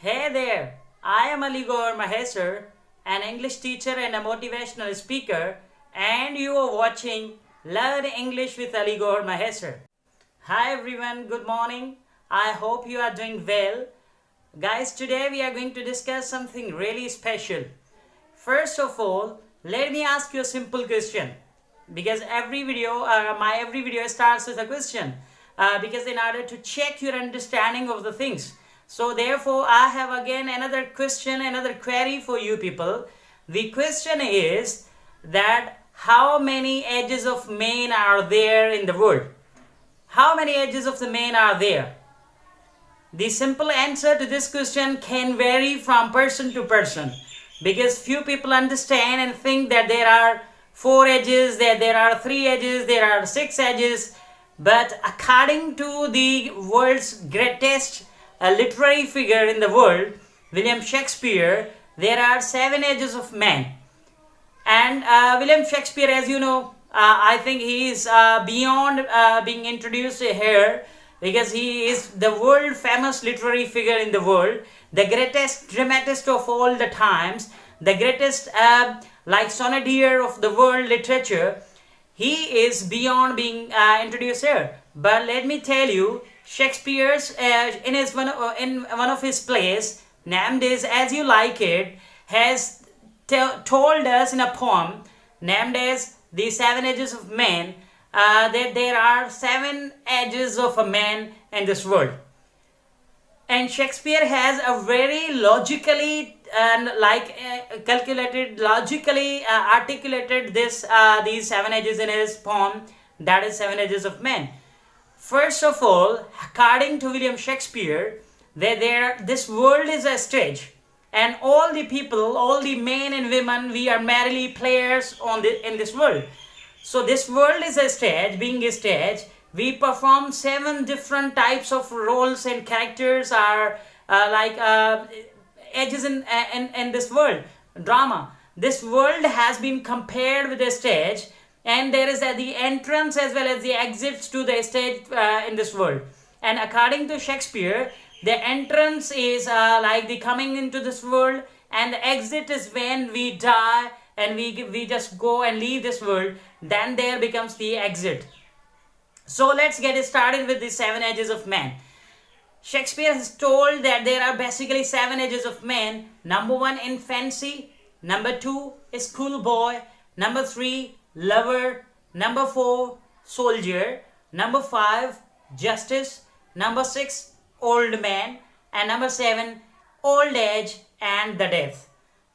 Hey there, I am Aligaur Mahesar, an English teacher and a motivational speaker, and you are watching Learn English with Aligaur Mahesar. Hi everyone, good morning. I hope you are doing well. Guys, today we are going to discuss something really special. First of all, let me ask you a simple question. Because my every video starts with a question. Because in order to check your understanding of the things. So therefore, I have again another question, another query for you people. The question is that how many edges of men are there in the world? How many edges of the men are there? The simple answer to this question can vary from person to person. Because few people understand and think that there are 4 edges, that there are 3 edges, there are 6 edges. But according to the world's greatest literary figure in the world, William Shakespeare, there are 7 edges of man. And William Shakespeare, as you know, I think he is beyond being introduced here, because he is the world famous literary figure in the world, the greatest dramatist of all the times, the greatest sonneteer of the world literature. He is beyond being introduced here. But let me tell you, Shakespeare's in one of his plays named As You Like It has told us in a poem named as The 7 Edges of Man that there are 7 edges of a man in this world. And Shakespeare has a very logically articulated these 7 edges in his poem, that is 7 Edges of Man. First of all, according to William Shakespeare, this world is a stage, and all the people, all the men and women, we are merely players in this world. So this world is a stage. Being a stage, we perform 7 different types of roles, and characters are edges in this world. Drama. This world has been compared with a stage, and there is the entrance as well as the exits to the stage in this world. And according to Shakespeare, the entrance is the coming into this world, and the exit is when we die and we just go and leave this world. Then there becomes the exit. So let's get started with the 7 edges of man. Shakespeare has told that there are basically 7 edges of man. Number 1, infancy. Number 2 is schoolboy. Number 3, lover. Number 4, soldier. Number 5, justice. Number 6, old man. And number 7, old age and the death.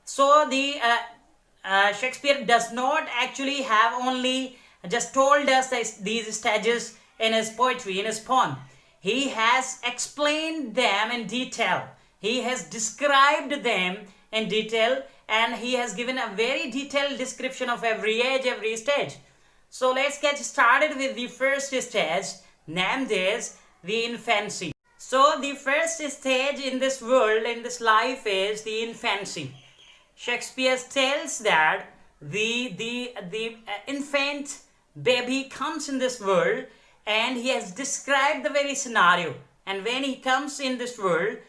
So the Shakespeare does not actually have only just told us these stages in his poetry, in his poem. He has explained them in detail. He has described them in detail, and he has given a very detailed description of every age, every stage. So let's get started with the first stage, named as the infancy. So the first stage in this world, in this life, is the infancy. Shakespeare tells that the infant baby comes in this world, and he has described the very scenario. And when he comes in this world,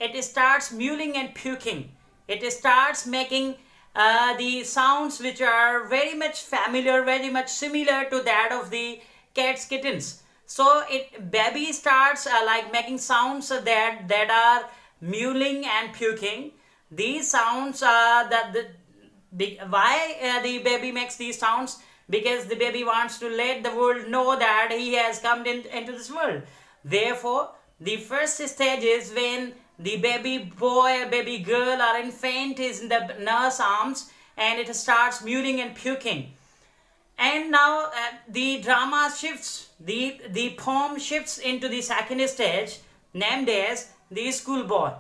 it starts mewling and puking. It starts making the sounds which are very much familiar, very much similar to that of the cats, kittens. So baby starts making sounds that are mewling and puking. These sounds why the baby makes these sounds? Because the baby wants to let the world know that he has come into this world. Therefore, the first stage is when the baby boy, baby girl or infant is in the nurse arms, and it starts mewling and puking. And now the drama shifts, the poem shifts into the second stage, named as the schoolboy.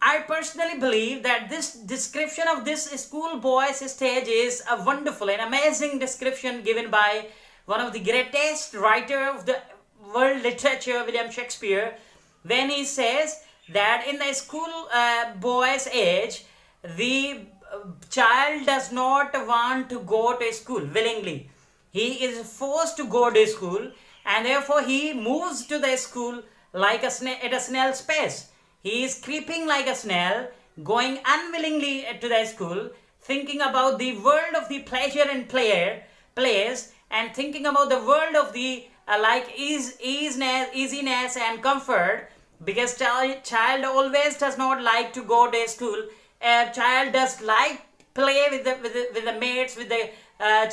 I personally believe that this description of this schoolboy's stage is a wonderful and amazing description given by one of the greatest writer of the world literature, William Shakespeare, when he says that in the schoolboy's age, the child does not want to go to school willingly. He is forced to go to school, and therefore he moves to the school like at a snail's pace. He is creeping like a snail, going unwillingly to the school, thinking about the world of the pleasure and plays, and thinking about the world of the easiness and comfort, because child always does not like to go to school. A child does like play with the mates, with the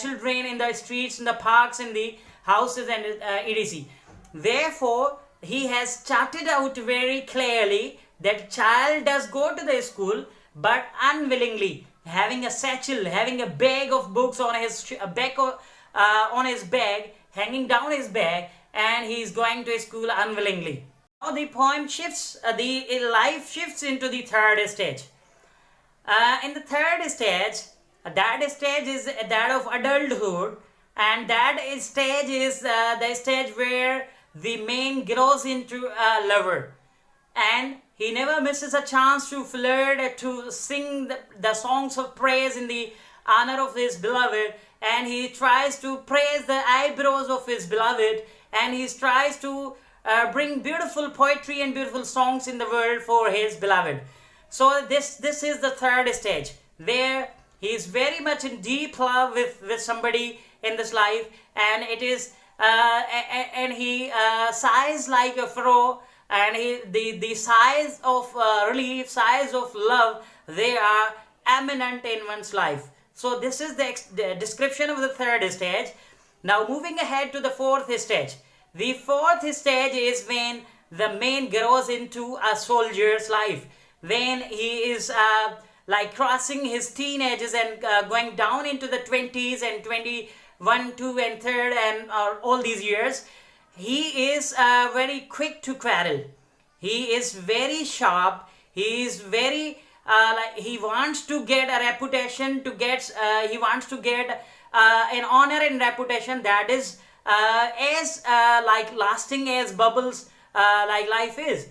children in the streets, in the parks, in the houses, and etc. Therefore, he has charted out very clearly that child does go to the school, but unwillingly, having a satchel, having a bag of books on his bag, hanging down his bag, and he is going to school unwillingly. Now the poem shifts, the life shifts into the third stage. In the third stage, that stage is that of adulthood, and that stage is the stage where the man grows into a lover, and he never misses a chance to flirt, to sing the songs of praise in the honor of his beloved, and he tries to praise the eyebrows of his beloved, and he tries to bring beautiful poetry and beautiful songs in the world for his beloved. So this is the third stage, where he is very much in deep love with somebody in this life, and it is and he sighs like a furrow, and the sighs of relief, sighs of love, they are eminent in one's life. So this is the description of the third stage. Now moving ahead to the fourth stage. The fourth stage is when the man grows into a soldier's life, when he is crossing his teenagers and going down into the 20s and 21, 2 and 3rd and all these years. He is very quick to quarrel. He is very sharp. He is very he wants to get a reputation, he wants to get an honor and reputation that is as lasting as bubbles like life is.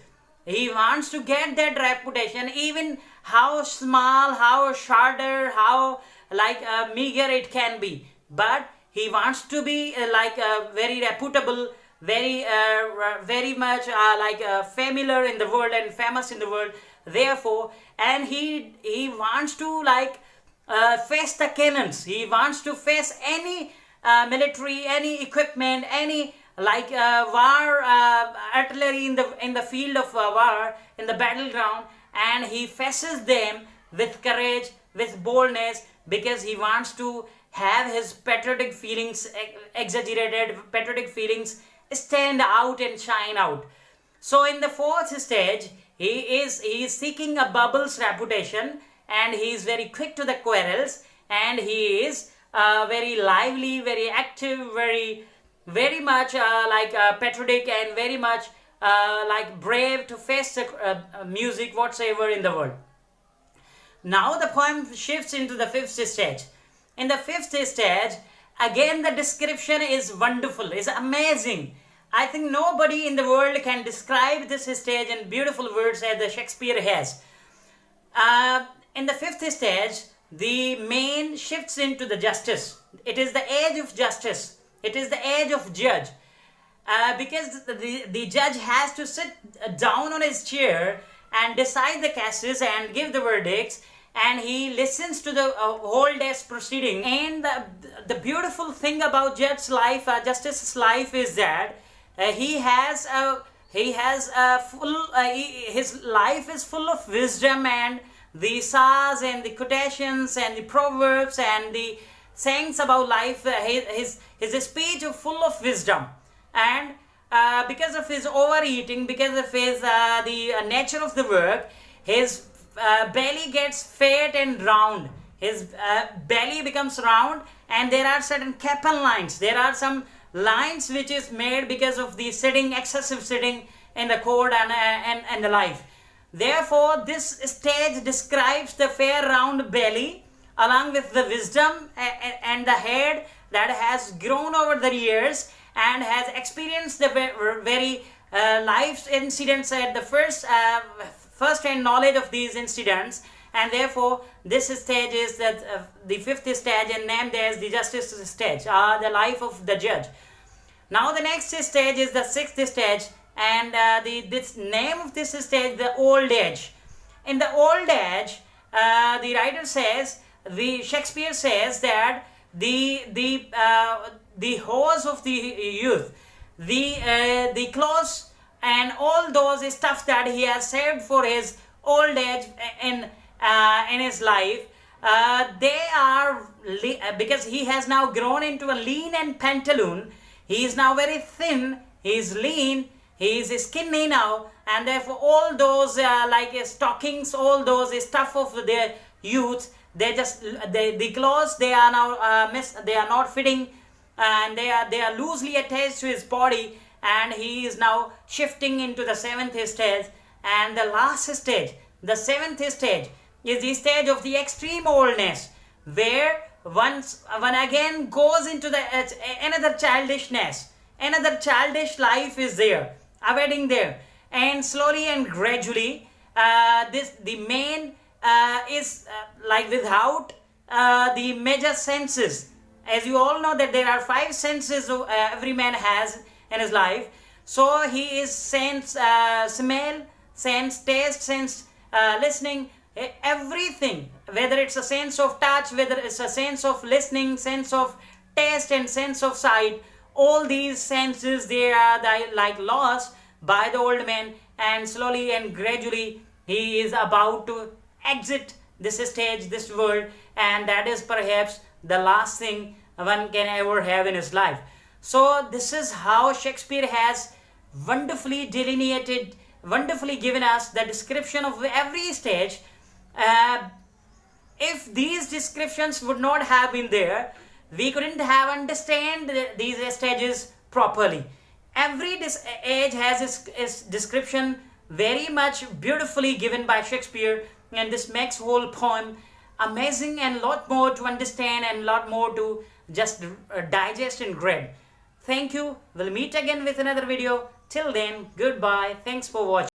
He wants to get that reputation, even how small, how shorter, how meager it can be, but he wants to be very reputable, very much familiar in the world and famous in the world. Therefore, and he wants to face the cannons. He wants to face any military, any equipment, any war artillery in the field of war, in the battleground, and he faces them with courage, with boldness, because he wants to have his patriotic feelings, exaggerated patriotic feelings, stand out and shine out. So in the fourth stage, he is seeking a bubble's reputation, and he is very quick to the quarrels, and he is very lively, very active, very much patriotic, and very much brave to face the music whatsoever in the world. Now the poem shifts into the fifth stage. In the fifth stage, again the description is wonderful, is amazing. I think nobody in the world can describe this stage in beautiful words as the Shakespeare has. In the fifth stage, the man shifts into the justice. It is the age of justice. It is the age of judge. Because the judge has to sit down on his chair and decide the cases and give the verdicts, and he listens to the whole day's proceeding. And the beautiful thing about judge's life, justice's life, is that his life is full of wisdom, and the saws and the quotations and the proverbs and the sayings about life. His speech is full of wisdom, and because of his overeating, because of his the nature of the work, his belly gets fat and round. His belly becomes round, and there are certain capital lines. There are some lines which is made because of the excessive sitting in the court and the life. Therefore, this stage describes the fair round belly along with the wisdom and the head that has grown over the years and has experienced the very life's incidents at the first-hand knowledge of these incidents. And therefore, this stage is the fifth stage, and named as the justice stage, the life of the judge. Now the next stage is the sixth stage, and this name of this stage, the old age. In the old age, the writer says, the Shakespeare says that the horse of the youth, the clothes and all those stuff that he has saved for his old age in his life, they are because he has now grown into a lean and pantaloon. He is now very thin. He is lean. He is skinny now, and therefore all those stockings, all those stuff of their youth, the clothes, they are now they are not fitting, and they are loosely attached to his body, and he is now shifting into the seventh stage. And the last stage, the seventh stage, is the stage of the extreme oldness, where one again goes into the another childishness, another childish life is there, awaiting there, and slowly and gradually the man is without the major senses. As you all know that there are 5 senses every man has in his life. So he is sense smell, sense taste, sense listening, everything, whether it's a sense of touch, whether it's a sense of listening, sense of taste and sense of sight. All these senses, they are lost by the old man, and slowly and gradually he is about to exit this stage, this world, and that is perhaps the last thing one can ever have in his life. So this is how Shakespeare has wonderfully delineated, wonderfully given us the description of every stage. If these descriptions would not have been there, we couldn't have understand these stages properly. Every age has its description very much beautifully given by Shakespeare, and this makes whole poem amazing and lot more to understand and lot more to just digest and grab. Thank you. We'll meet again with another video. Till then, goodbye. Thanks for watching.